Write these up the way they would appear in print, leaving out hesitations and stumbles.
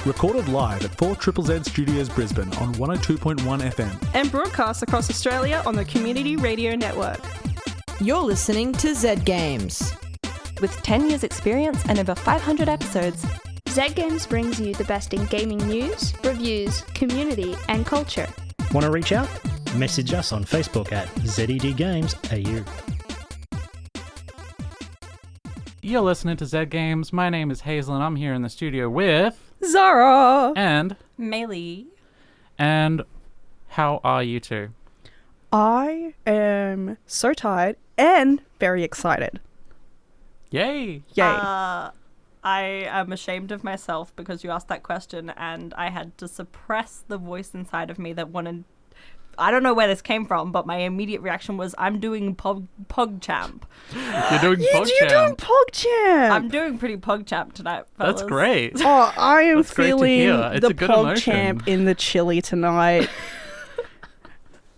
recorded live at 4ZZZ Studios Brisbane on 102.1 FM. And broadcast across Australia on the Community Radio Network. You're listening to Zed Games. With 10 years experience and over 500 episodes, Zed Games brings you the best in gaming news, reviews, community and culture. Want to reach out? Message us on Facebook at ZED Games AU. You're listening to Zed Games. My name is Hazel and I'm here in the studio with... Zahra! And... Maylee. And how are you two? I am so tired and very excited. Yay! Yay. I am ashamed of myself because you asked that question and I had to suppress the voice inside of me that wanted... I don't know where this came from, but my immediate reaction was, I'm doing Pogchamp. You're doing Pogchamp. You're doing Pogchamp. I'm doing pretty Pogchamp tonight, fellas. That's great. Oh, I am That's great to feeling hear. It's the a good Pogchamp emotion. in the chili tonight.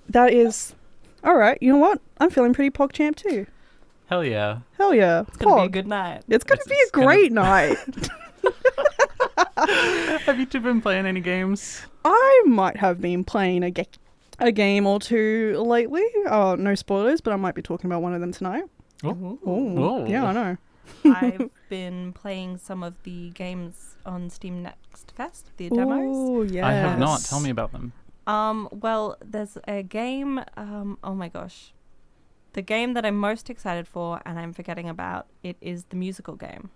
That is... Alright, you know what? I'm feeling pretty Pogchamp too. Hell yeah. Hell yeah. It's going to be a good night. It's going to be a great night. Have you two been playing any games? I might have been playing a game or two lately. No spoilers, but I might be talking about one of them tonight. Oh. Ooh. Yeah, I know. I've been playing some of the games on Steam Next Fest, the demos. Oh, yes. I have not. Tell me about them. Well, there's a game, oh my gosh. The game that I'm most excited for, and I'm forgetting about, it is the musical game.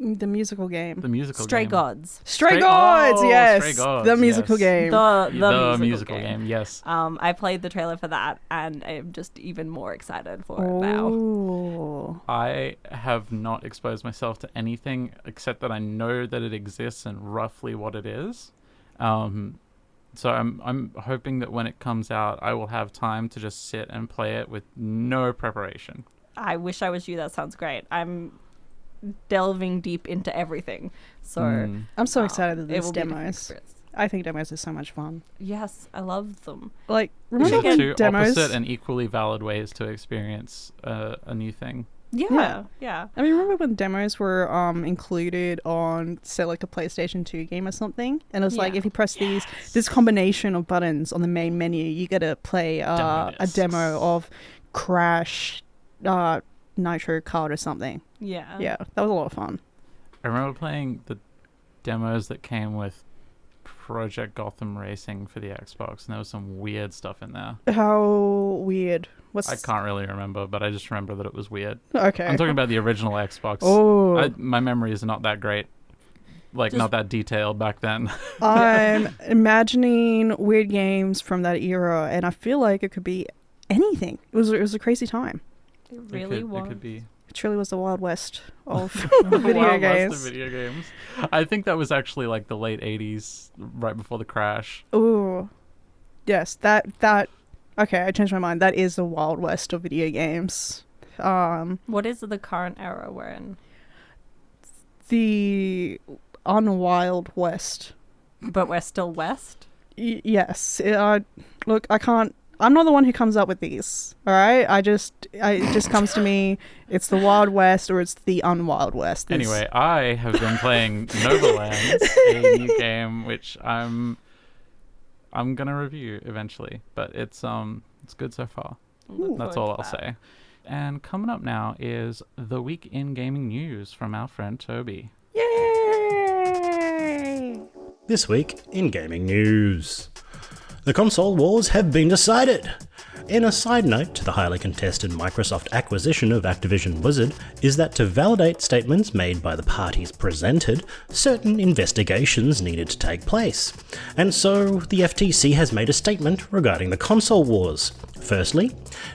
The musical game. The musical Stray game. Gods. Stray Gods, oh, yes. Stray Gods, the musical yes. game. The musical game, yes. I played the trailer for that, and I'm just even more excited for it now. Oh. I have not exposed myself to anything except that I know that it exists and roughly what it is. So I'm hoping that when it comes out, I will have time to just sit and play it with no preparation. I wish I was you. That sounds great. I'm delving deep into everything. So I'm so excited that it there's will be a demos. different experience. I think demos are so much fun. Yes, I love them. Like, remember when Two demos... opposite and equally valid ways to experience a new thing. Yeah. I mean, remember when demos were included on, say, like a PlayStation 2 game or something? And it was like, if you press this combination of buttons on the main menu, you get to play a demo of Crash, Nitro Kart or something. Yeah. Yeah, that was a lot of fun. I remember playing the demos that came with Project Gotham Racing for the Xbox, and there was some weird stuff in there. How weird. I can't really remember, but I just remember that it was weird. Okay. I'm talking about the original Xbox. Oh. My memory is not that great. Not that detailed back then. I'm imagining weird games from that era, and I feel like it could be anything. It was a crazy time. It really was. It could be. It truly was the Wild West of Wild video games. West of video games. I think that was actually like the late 80s, right before the crash. Ooh. Yes, that... Okay, I changed my mind. That is the Wild West of video games. What is the current era we're in? The unwild West. But we're still West? Yes. Look, I can't... I'm not the one who comes up with these, all right? It just comes to me, it's the Wild West or it's the unwild West. Anyway, I have been playing Novalands, a new game which I'm gonna review eventually, but it's good so far. That's all I'll say. And coming up now is the week in gaming news from our friend Toby. Yay! This week in gaming news. The console wars have been decided. In a side note to the highly contested Microsoft acquisition of Activision Blizzard is that to validate statements made by the parties presented, certain investigations needed to take place. And so, the FTC has made a statement regarding the console wars. Firstly,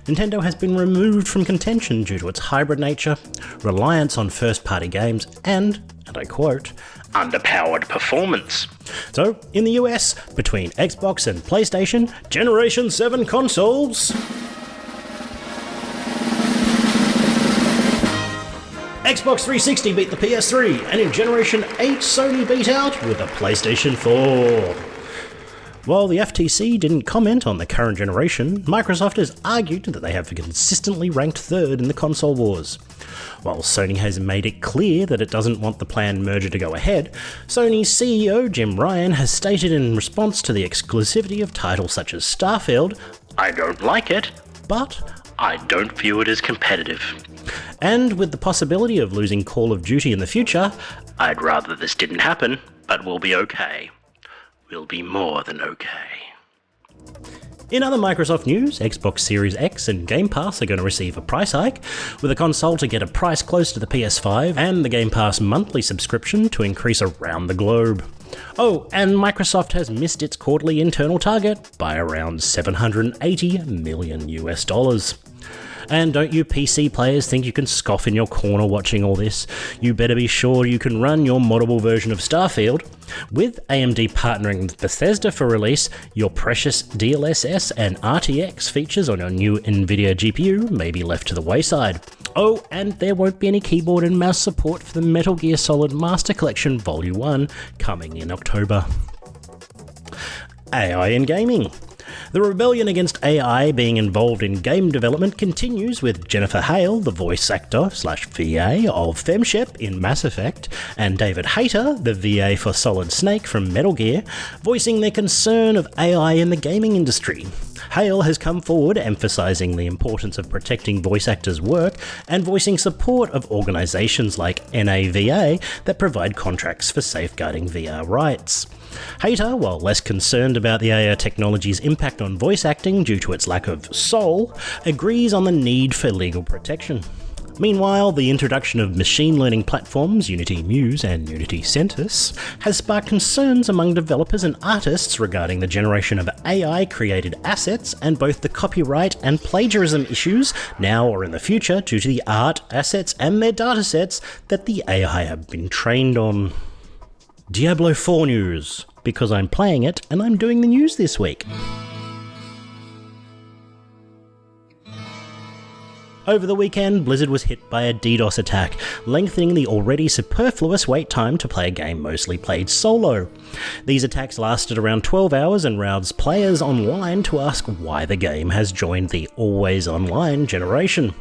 Nintendo has been removed from contention due to its hybrid nature, reliance on first-party games, and I quote, underpowered performance. So, in the US, between Xbox and PlayStation, Generation 7 consoles... Xbox 360 beat the PS3, and in Generation 8, Sony beat out with the PlayStation 4. While the FTC didn't comment on the current generation, Microsoft has argued that they have consistently ranked third in the console wars. While Sony has made it clear that it doesn't want the planned merger to go ahead, Sony's CEO Jim Ryan has stated in response to the exclusivity of titles such as Starfield, "I don't like it, but I don't view it as competitive. And with the possibility of losing Call of Duty in the future, I'd rather this didn't happen, but we'll be okay. We'll be more than okay." In other Microsoft news, Xbox Series X and Game Pass are going to receive a price hike, with the console to get a price close to the PS5 and the Game Pass monthly subscription to increase around the globe. Oh, and Microsoft has missed its quarterly internal target by around $780 million US. And don't you PC players think you can scoff in your corner watching all this? You better be sure you can run your moddable version of Starfield. With AMD partnering with Bethesda for release, your precious DLSS and RTX features on your new Nvidia GPU may be left to the wayside. Oh, and there won't be any keyboard and mouse support for the Metal Gear Solid Master Collection Volume 1 coming in October. AI in gaming. The rebellion against AI being involved in game development continues, with Jennifer Hale, the voice actor/VA of FemShep in Mass Effect, and David Hayter, the VA for Solid Snake from Metal Gear, voicing their concern of AI in the gaming industry. Hale has come forward emphasising the importance of protecting voice actors' work and voicing support of organisations like NAVA that provide contracts for safeguarding VR rights. Hayter, while less concerned about the AI technology's impact on voice acting due to its lack of soul, agrees on the need for legal protection. Meanwhile, the introduction of machine learning platforms Unity Muse and Unity Centis has sparked concerns among developers and artists regarding the generation of AI-created assets and both the copyright and plagiarism issues now or in the future due to the art, assets and their datasets that the AI have been trained on. Diablo 4 news, because I'm playing it and I'm doing the news this week. Over the weekend, Blizzard was hit by a DDoS attack, lengthening the already superfluous wait time to play a game mostly played solo. These attacks lasted around 12 hours and roused players online to ask why the game has joined the always online generation.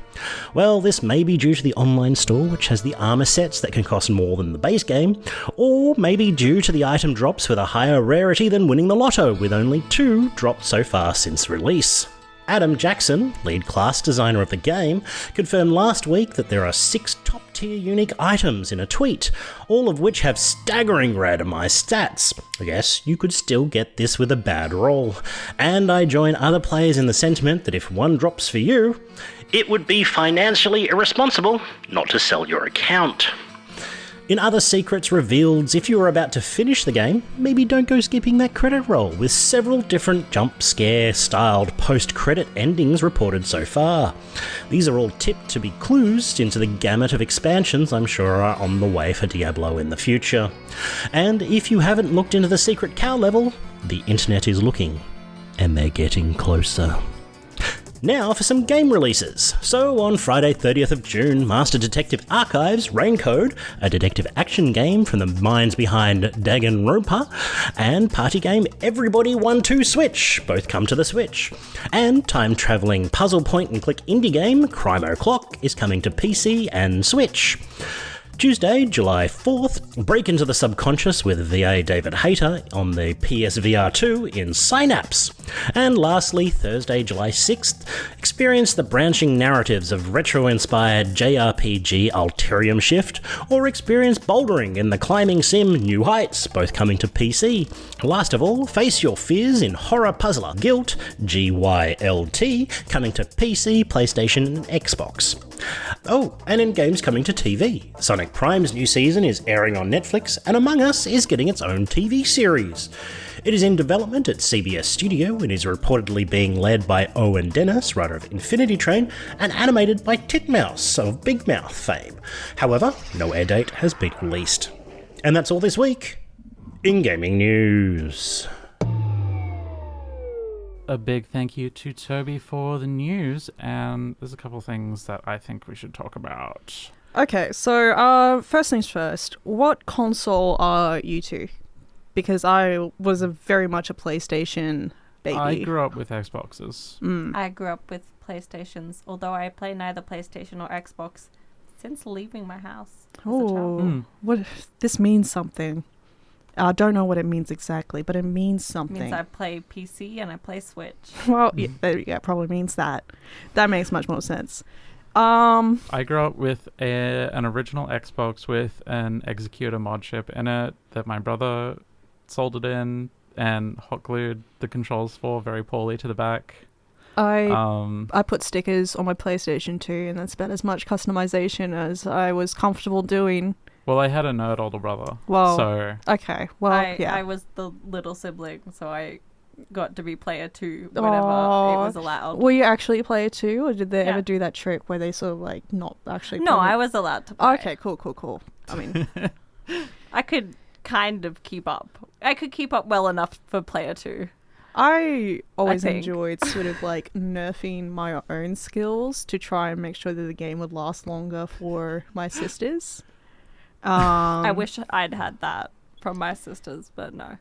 Well, this may be due to the online store, which has the armor sets that can cost more than the base game, or maybe due to the item drops with a higher rarity than winning the lotto, with only 2 dropped so far since release. Adam Jackson, lead class designer of the game, confirmed last week that there are 6 top-tier unique items in a tweet, all of which have staggering randomized stats. Yes, you could still get this with a bad roll. And I join other players in the sentiment that if one drops for you, it would be financially irresponsible not to sell your account. In other secrets revealed, if you are about to finish the game, maybe don't go skipping that credit roll, with several different jump scare styled post-credit endings reported so far. These are all tipped to be clues into the gamut of expansions I'm sure are on the way for Diablo in the future. And if you haven't looked into the secret cow level, the internet is looking, and they're getting closer. Now for some game releases. So on Friday 30th of June, Master Detective Archives Raincode, a detective action game from the minds behind Danganronpa, and party game Everybody 1-2 Switch, both come to the Switch. And time-travelling puzzle point-and-click indie game Crime O'Clock is coming to PC and Switch. Tuesday, July 4th, break into the subconscious with VA David Hayter on the PSVR 2 in Synapse. And lastly, Thursday, July 6th, experience the branching narratives of retro-inspired JRPG Alterium Shift, or experience bouldering in the climbing sim New Heights, both coming to PC. Last of all, face your fears in horror puzzler Guilt, GYLT, coming to PC, PlayStation and Xbox. Oh, and in games coming to TV, Sonic Prime's new season is airing on Netflix, and Among Us is getting its own TV series. It is in development at CBS Studio and is reportedly being led by Owen Dennis, writer of Infinity Train, and animated by Titmouse of Big Mouth fame. However, no air date has been released. And that's all this week in gaming news. A big thank you to Toby for the news, and there's a couple of things that I think we should talk about. Okay, so first things first, what console are you two? because I was very much a PlayStation baby. I grew up with Xboxes. I grew up with PlayStations, although I play neither PlayStation or Xbox since leaving my house as a child. Oh, what this means something. I don't know what it means exactly, but it means It something. means I play PC and I play Switch. Well, yeah, there you go. Probably means that. That makes much more sense. I grew up with an original Xbox with an Executor mod chip in it that my brother soldered in and hot glued the controls for very poorly to the back. I put stickers on my PlayStation 2, and that's about as much customization as I was comfortable doing. Well, I had a nerd older brother. Well, so okay. Well, I was the little sibling, so I got to be player 2 whenever it was allowed. Were you actually player 2, or did they Yeah. ever do that trick where they sort of like not actually No, play? I was allowed to play. Okay, cool. I mean, I could kind of keep up. I could keep up well enough for player 2. I always think. enjoyed sort of like nerfing my own skills to try and make sure that the game would last longer for my sisters. I wish I'd had that from my sisters, but no.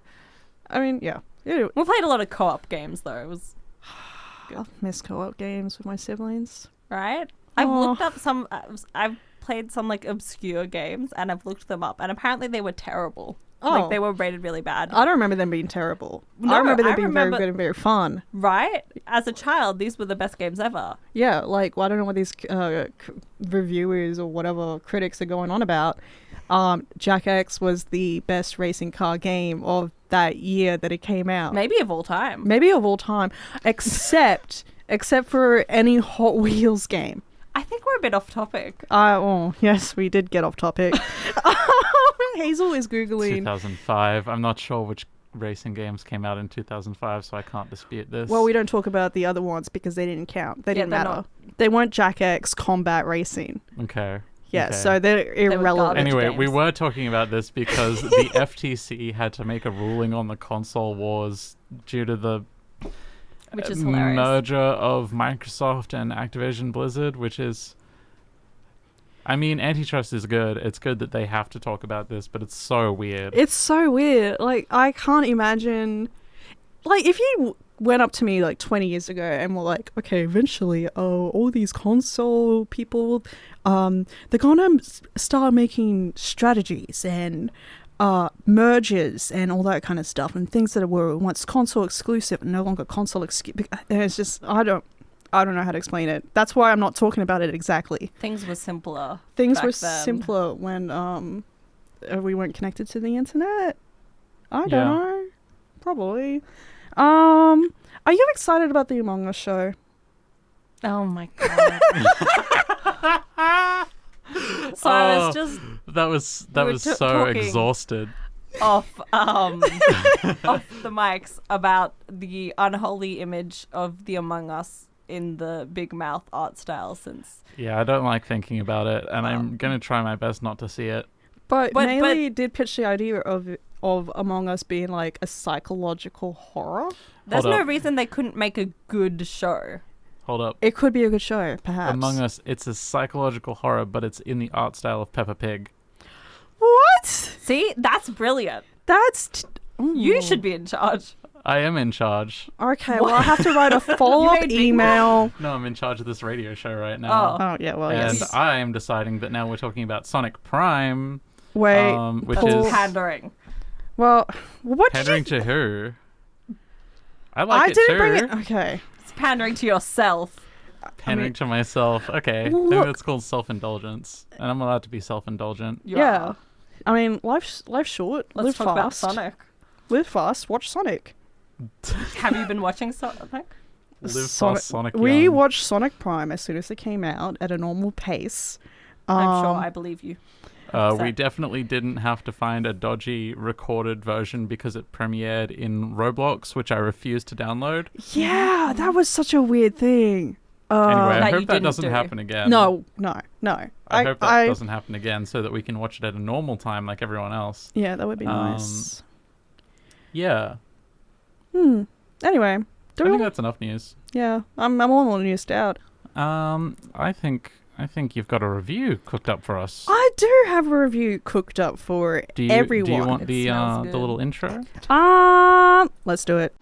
I mean, yeah. We played a lot of co-op games, though. It was I miss co-op games with my siblings. right. I've Oh. looked up some. I've played some like obscure games, and I've looked them up, and apparently they were terrible. Like they were rated really bad. I don't remember them being terrible. No, I remember them I being remember- very good and very fun. Right? As a child, these were the best games ever. Yeah, like, well, I don't know what these reviewers or whatever critics are going on about. Jack X was the best racing car game of that year that it came out. Maybe of all time. Maybe of all time, except for any Hot Wheels game. I think we're a bit off topic. Oh, yes, we did get off topic. Hazel is Googling. 2005. I'm not sure which racing games came out in 2005, so I can't dispute this. Well, we don't talk about the other ones because they didn't count. They didn't they're matter. not. They weren't Jack X Combat Racing. Okay. Yeah, Okay. so they're irrelevant. garbage. Anyway, we games. were talking about this because the FTC had to make a ruling on the console wars due to the Which is hilarious. merger of Microsoft and Activision Blizzard, which is... I mean, antitrust is good. It's good that they have to talk about this, but it's so weird. It's so weird. Like, I can't imagine... Like, if you went up to me, like, 20 years ago and were like, okay, eventually, all these console people, they're gonna start making strategies and mergers and all that kind of stuff, and things that were once console exclusive and no longer console exclusive. And it's just, I don't know how to explain it. That's why I'm not talking about it exactly. Things were simpler. Things back were then. simpler when we weren't connected to the internet. I don't Yeah. know. Probably. Are you excited about the Among Us show? Oh my god. So I was just That was We were so talking- exhausted. off off the mics about the unholy image of the Among Us in the big mouth art style since Yeah, I don't like thinking about it, and I'm gonna try my best not to see it. But But- Maylee did pitch the idea of Among Us being like a psychological horror. there's Hold no up. reason they couldn't make a good show. Hold up. It could be a good show, perhaps. Among Us, it's a psychological horror, but it's in the art style of Peppa Pig. What? See, that's brilliant. That's... You should be in charge. I am in charge. Okay, well, I have to write a follow-up made me email. No, I'm in charge of this radio show right now. Oh, yeah, well, And yes. I am deciding that now we're talking about Sonic Prime, Wait, which Paul- is Pandering. well, what did pandering you... to who? I like I it didn't too. bring it... Okay. It's pandering to yourself. Pandering to myself. Okay, Look- maybe it's called self-indulgence, and I'm allowed to be self-indulgent. You Yeah. are. I mean, life's short. Let's Live talk fast. about Sonic. Live fast. Watch Sonic. Have you been watching Sonic? Live fast, Sonic We young. watched Sonic Prime as soon as it came out at a normal pace. I'm sure I believe you. We 100%. definitely didn't have to find a dodgy recorded version because it premiered in Roblox, which I refused to download. Yeah, that was such a weird thing. Anyway, I That you hope that didn't doesn't do. happen again. No. I hope that doesn't happen again so that we can watch it at a normal time like everyone else. Yeah, that would be nice. Yeah, Anyway, I think that's enough news. yeah, I'm all newsed out. I think I think you've got a review cooked up for us. I do have a review cooked up for everyone. Do you want the smells good. little intro? Let's do it.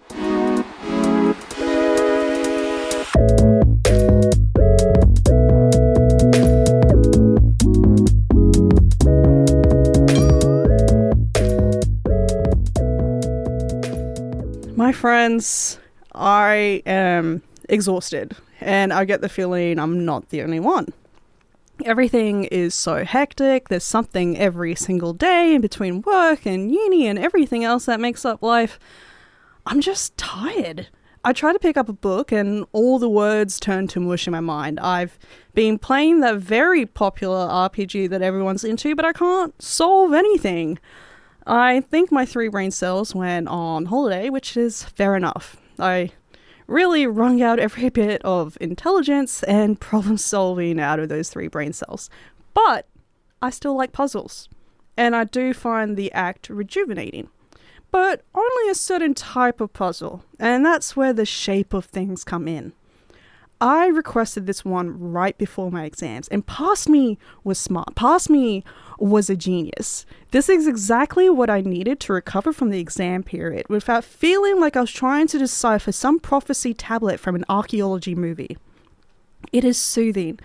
My friends, I am exhausted, and I get the feeling I'm not the only one. Everything is so hectic. There's something every single day in between work and uni and everything else that makes up life. I'm just tired. I try to pick up a book and all the words turn to mush in my mind. I've been playing that very popular RPG that everyone's into, but I can't solve anything. I think my 3 brain cells went on holiday, which is fair enough. I really wrung out every bit of intelligence and problem solving out of those 3 brain cells. But I still like puzzles, and I do find the act rejuvenating. But only a certain type of puzzle, and that's where the shape of things come in. I requested this one right before my exams, and Past Me was smart. Past Me was a genius. This is exactly what I needed to recover from the exam period without feeling like I was trying to decipher some prophecy tablet from an archaeology movie. It is soothing,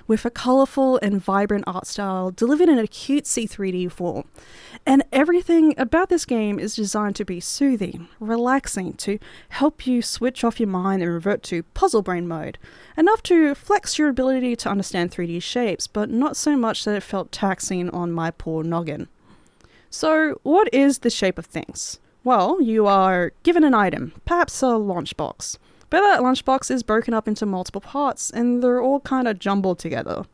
with a colourful and vibrant art style delivered in a cutesy 3D form. And everything about this game is designed to be soothing, relaxing, to help you switch off your mind and revert to puzzle brain mode. Enough to flex your ability to understand 3D shapes, but not so much that it felt taxing on my poor noggin. So, what is the shape of things? Well, you are given an item, perhaps a lunchbox. But that lunchbox is broken up into multiple parts, and they're all kind of jumbled together.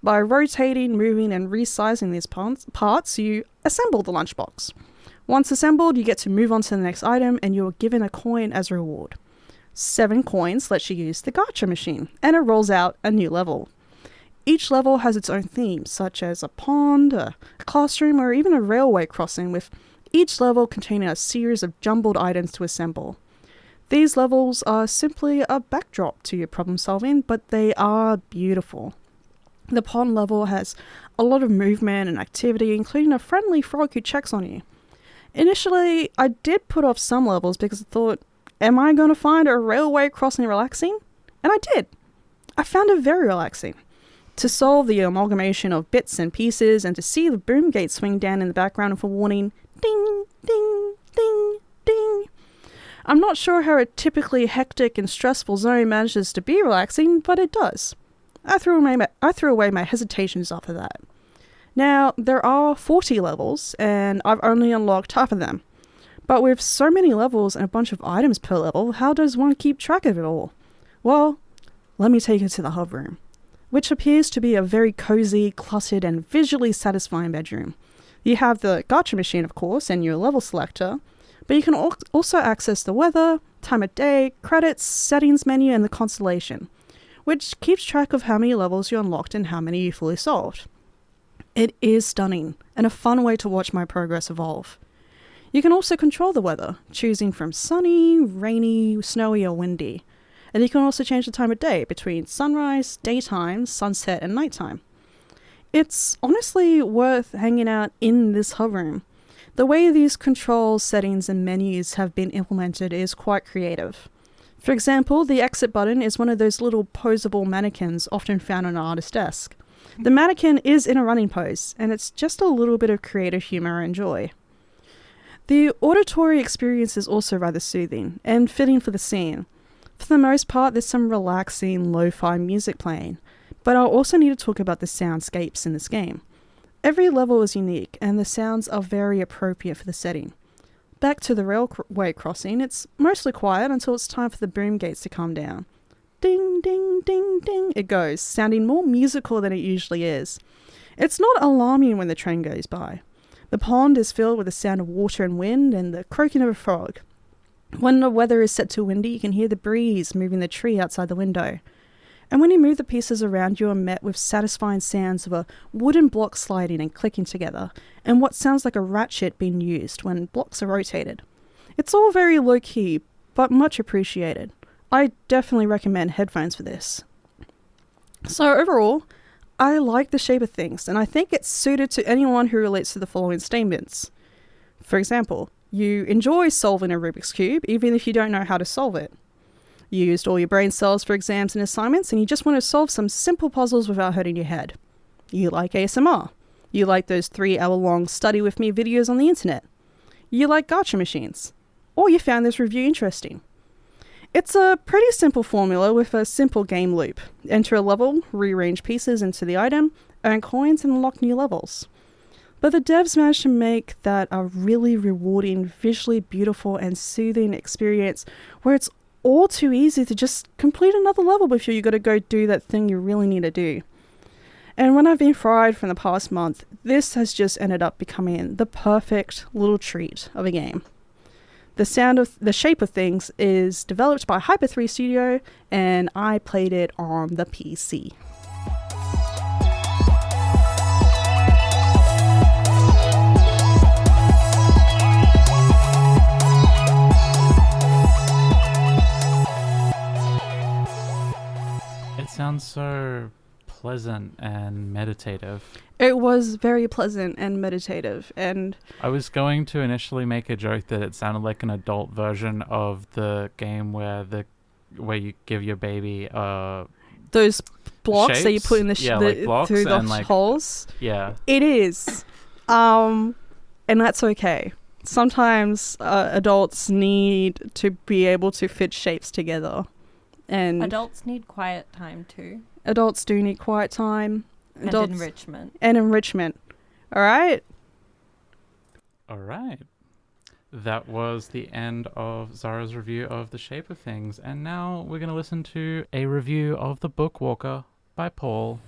By rotating, moving, and resizing these parts, you assemble the lunchbox. Once assembled, you get to move on to the next item, and you are given a coin as a reward. 7 coins lets you use the gacha machine, and it rolls out a new level. Each level has its own theme, such as a pond, a classroom, or even a railway crossing, with each level containing a series of jumbled items to assemble. These levels are simply a backdrop to your problem solving, but they are beautiful. The pond level has a lot of movement and activity, including a friendly frog who checks on you. Initially, I did put off some levels because I thought, am I going to find a railway crossing relaxing? And I did. I found it very relaxing. To solve the amalgamation of bits and pieces and to see the boom gate swing down in the background with a warning, ding, ding, ding, ding. I'm not sure how a typically hectic and stressful zone manages to be relaxing, but it does. I threw away my hesitations after that. Now, there are 40 levels, and I've only unlocked half of them. But with so many levels and a bunch of items per level, how does one keep track of it all? Well, let me take you to the hub room, which appears to be a very cozy, cluttered, and visually satisfying bedroom. You have the gacha machine, of course, and your level selector, but you can also access the weather, time of day, credits, settings menu, and the constellation, which keeps track of how many levels you unlocked and how many you fully solved. It is stunning, and a fun way to watch my progress evolve. You can also control the weather, choosing from sunny, rainy, snowy, or windy. And you can also change the time of day between sunrise, daytime, sunset, and nighttime. It's honestly worth hanging out in this hub room. The way these controls, settings, and menus have been implemented is quite creative. For example, the exit button is one of those little posable mannequins often found on an artist's desk. The mannequin is in a running pose, and it's just a little bit of creative humor and joy. The auditory experience is also rather soothing and fitting for the scene. For the most part, there's some relaxing lo-fi music playing, but I also need to talk about the soundscapes in this game. Every level is unique, and the sounds are very appropriate for the setting. Back to the railway crossing, it's mostly quiet until it's time for the boom gates to come down. Ding, ding, ding, ding, it goes, sounding more musical than it usually is. It's not alarming when the train goes by. The pond is filled with the sound of water and wind and the croaking of a frog. When the weather is set to windy, you can hear the breeze moving the tree outside the window. And when you move the pieces around, you are met with satisfying sounds of a wooden block sliding and clicking together, and what sounds like a ratchet being used when blocks are rotated. It's all very low-key, but much appreciated. I definitely recommend headphones for this. So overall, I like the shape of things, and I think it's suited to anyone who relates to the following statements. For example, you enjoy solving a Rubik's Cube even if you don't know how to solve it. You used all your brain cells for exams and assignments, and you just want to solve some simple puzzles without hurting your head. You like ASMR. You like those 3-hour-long study with me videos on the internet. You like gacha machines. Or you found this review interesting. It's a pretty simple formula with a simple game loop. Enter a level, rearrange pieces into the item, earn coins, and unlock new levels. But the devs managed to make that a really rewarding, visually beautiful, and soothing experience where it's all too easy to just complete another level before you got to go do that thing you really need to do. And when I've been fried from the past month, this has just ended up becoming the perfect little treat of a game. The Shape of Things is developed by Hyper 3 Studio, and I played it on the PC. It sounds so pleasant and meditative. It was very pleasant and meditative, and I was going to initially make a joke that it sounded like an adult version of the game where you give your baby those blocks shapes? that you put in like blocks through the and holes. Yeah. It is, and that's okay. Sometimes adults need to be able to fit shapes together, and Adults need quiet time too. adults do need quiet time. And enrichment. And enrichment. All right. All right. That was the end of Zahra's review of The Shape of Things. And now we're going to listen to a review of The Book Walker by Paul.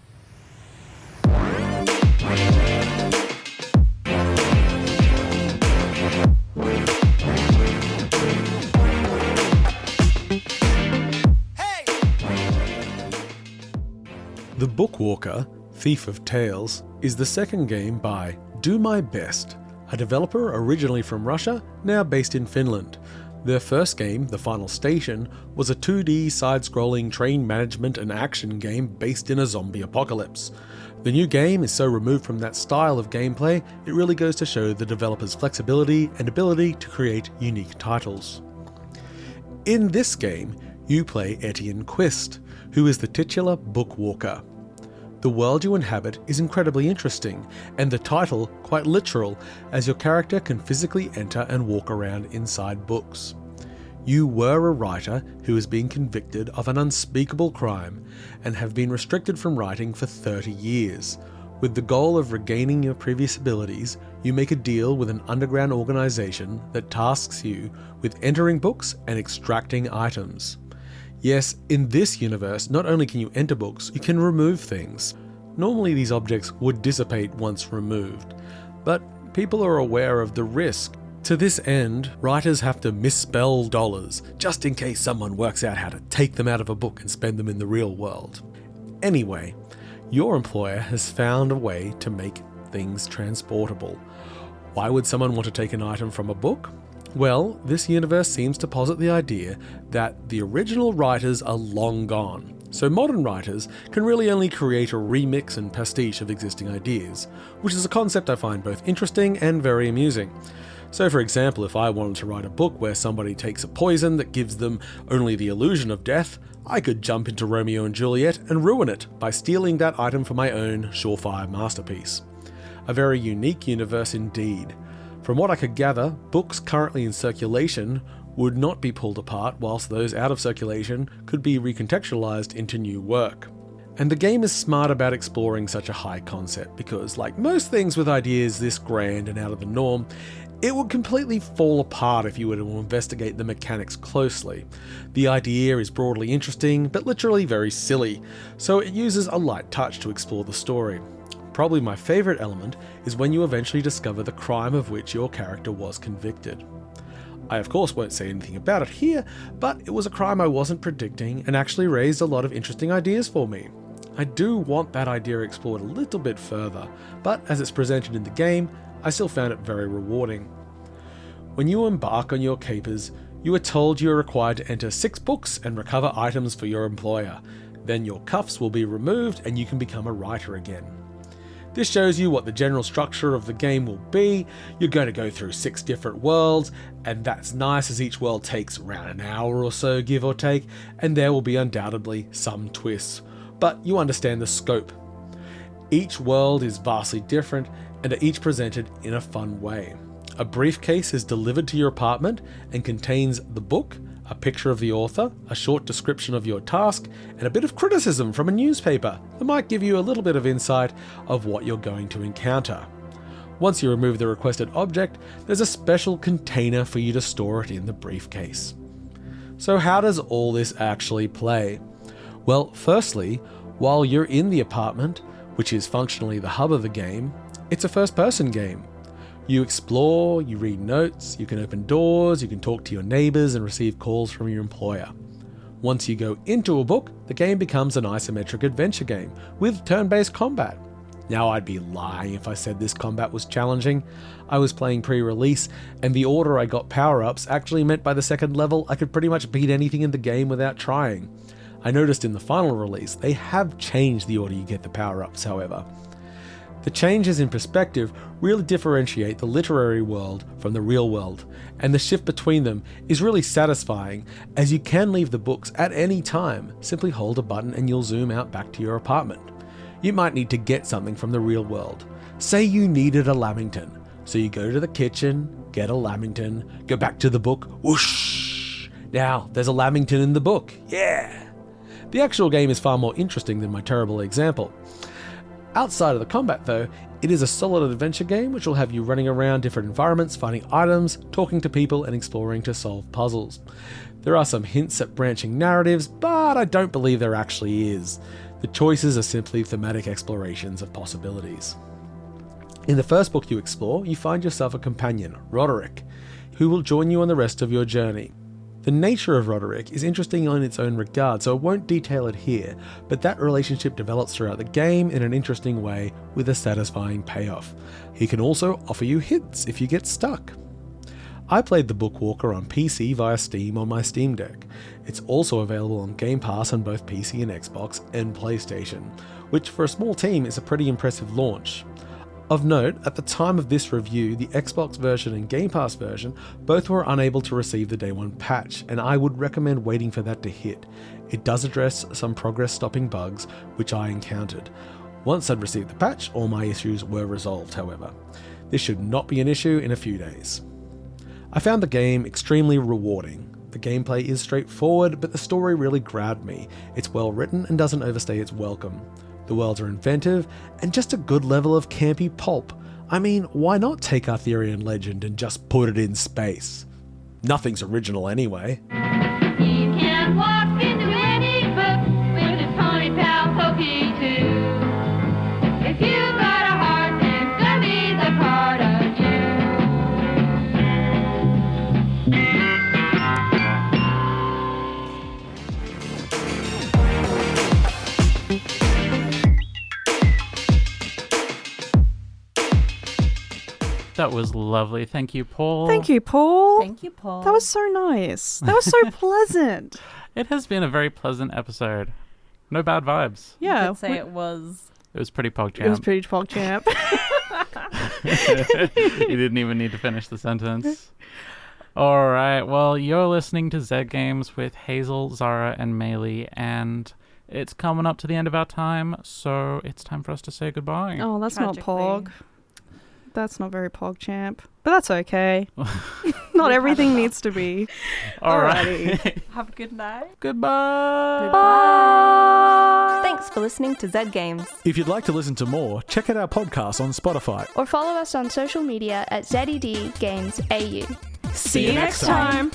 The Book Walker, Thief of Tales, is the second game by Do My Best, a developer originally from Russia, now based in Finland. Their first game, The Final Station, was a 2D side-scrolling train management and action game based in a zombie apocalypse. The new game is so removed from that style of gameplay, it really goes to show the developer's flexibility and ability to create unique titles. In this game, you play Etienne Quist, who is the titular Book Walker. The world you inhabit is incredibly interesting, and the title quite literal, as your character can physically enter and walk around inside books. You were a writer who has been convicted of an unspeakable crime, and have been restricted from writing for 30 years. With the goal of regaining your previous abilities, you make a deal with an underground organisation that tasks you with entering books and extracting items. Yes, in this universe, not only can you enter books, you can remove things. Normally these objects would dissipate once removed, but people are aware of the risk. To this end, writers have to misspell dollars, just in case someone works out how to take them out of a book and spend them in the real world. Anyway, your employer has found a way to make things transportable. Why would someone want to take an item from a book? Well, this universe seems to posit the idea that the original writers are long gone, so modern writers can really only create a remix and pastiche of existing ideas, which is a concept I find both interesting and very amusing. So for example, if I wanted to write a book where somebody takes a poison that gives them only the illusion of death, I could jump into Romeo and Juliet and ruin it by stealing that item for my own surefire masterpiece. A very unique universe indeed. From what I could gather, books currently in circulation would not be pulled apart, whilst those out of circulation could be recontextualized into new work. And the game is smart about exploring such a high concept because, like most things with ideas this grand and out of the norm, it would completely fall apart if you were to investigate the mechanics closely. The idea is broadly interesting, but literally very silly, so it uses a light touch to explore the story. Probably my favourite element is when you eventually discover the crime of which your character was convicted. I of course won't say anything about it here, but it was a crime I wasn't predicting and actually raised a lot of interesting ideas for me. I do want that idea explored a little bit further, but as it's presented in the game, I still found it very rewarding. When you embark on your capers, you are told you are required to enter 6 books and recover items for your employer. Then your cuffs will be removed and you can become a writer again. This shows you what the general structure of the game will be. You're going to go through 6 different worlds, and that's nice as each world takes around an hour or so, give or take, and there will be undoubtedly some twists, but you understand the scope. Each world is vastly different and are each presented in a fun way. A briefcase is delivered to your apartment and contains the book, a picture of the author, a short description of your task, and a bit of criticism from a newspaper that might give you a little bit of insight of what you're going to encounter. Once you remove the requested object, there's a special container for you to store it in the briefcase. So how does all this actually play? Well, firstly, while you're in the apartment, which is functionally the hub of the game, it's a first-person game. You explore, you read notes, you can open doors, you can talk to your neighbours and receive calls from your employer. Once you go into a book, the game becomes an isometric adventure game with turn-based combat. Now, I'd be lying if I said this combat was challenging. I was playing pre-release, and the order I got power-ups actually meant by the second level I could pretty much beat anything in the game without trying. I noticed in the final release they have changed the order you get the power-ups, however. The changes in perspective really differentiate the literary world from the real world, and the shift between them is really satisfying, as you can leave the books at any time. Simply hold a button and you'll zoom out back to your apartment. You might need to get something from the real world. Say you needed a lamington, so you go to the kitchen, get a lamington, go back to the book, whoosh! Now, there's a lamington in the book, yeah! The actual game is far more interesting than my terrible example. Outside of the combat though, it is a solid adventure game which will have you running around different environments, finding items, talking to people and exploring to solve puzzles. There are some hints at branching narratives, but I don't believe there actually is. The choices are simply thematic explorations of possibilities. In the first book you explore, you find yourself a companion, Roderick, who will join you on the rest of your journey. The nature of Roderick is interesting in its own regard, so I won't detail it here, but that relationship develops throughout the game in an interesting way with a satisfying payoff. He can also offer you hints if you get stuck. I played the Bookwalker on PC via Steam on my Steam Deck. It's also available on Game Pass on both PC and Xbox and PlayStation, which for a small team is a pretty impressive launch. Of note, at the time of this review, the Xbox version and Game Pass version both were unable to receive the Day 1 patch, and I would recommend waiting for that to hit. It does address some progress-stopping bugs, which I encountered. Once I'd received the patch, all my issues were resolved, however. This should not be an issue in a few days. I found the game extremely rewarding. The gameplay is straightforward, but the story really grabbed me. It's well written and doesn't overstay its welcome. The worlds are inventive, and just a good level of campy pulp. I mean, why not take Arthurian legend and just put it in space? Nothing's original anyway. You can walk into any book with his pony pal Pokey too. If you got a heart, then Gumby's a part of That was lovely. Thank you, Paul. Thank you, Paul. Thank you, Paul. That was so nice. That was so pleasant. It has been a very pleasant episode. No bad vibes. Yeah. You could say it was. It was pretty Pogchamp. It was pretty Pogchamp. You didn't even need to finish the sentence. All right. Well, you're listening to Zed Games with Hazel, Zahra, and Maylee, and it's coming up to the end of our time, so it's time for us to say goodbye. Oh, that's Tragically. not Pog. That's not very Pogchamp. But that's okay. Not everything needs to be. All right. Have a good night. Goodbye. Goodbye. Thanks for listening to Zed Games. If you'd like to listen to more, check out our podcast on Spotify. Or follow us on social media at ZED Games AU. See you next time.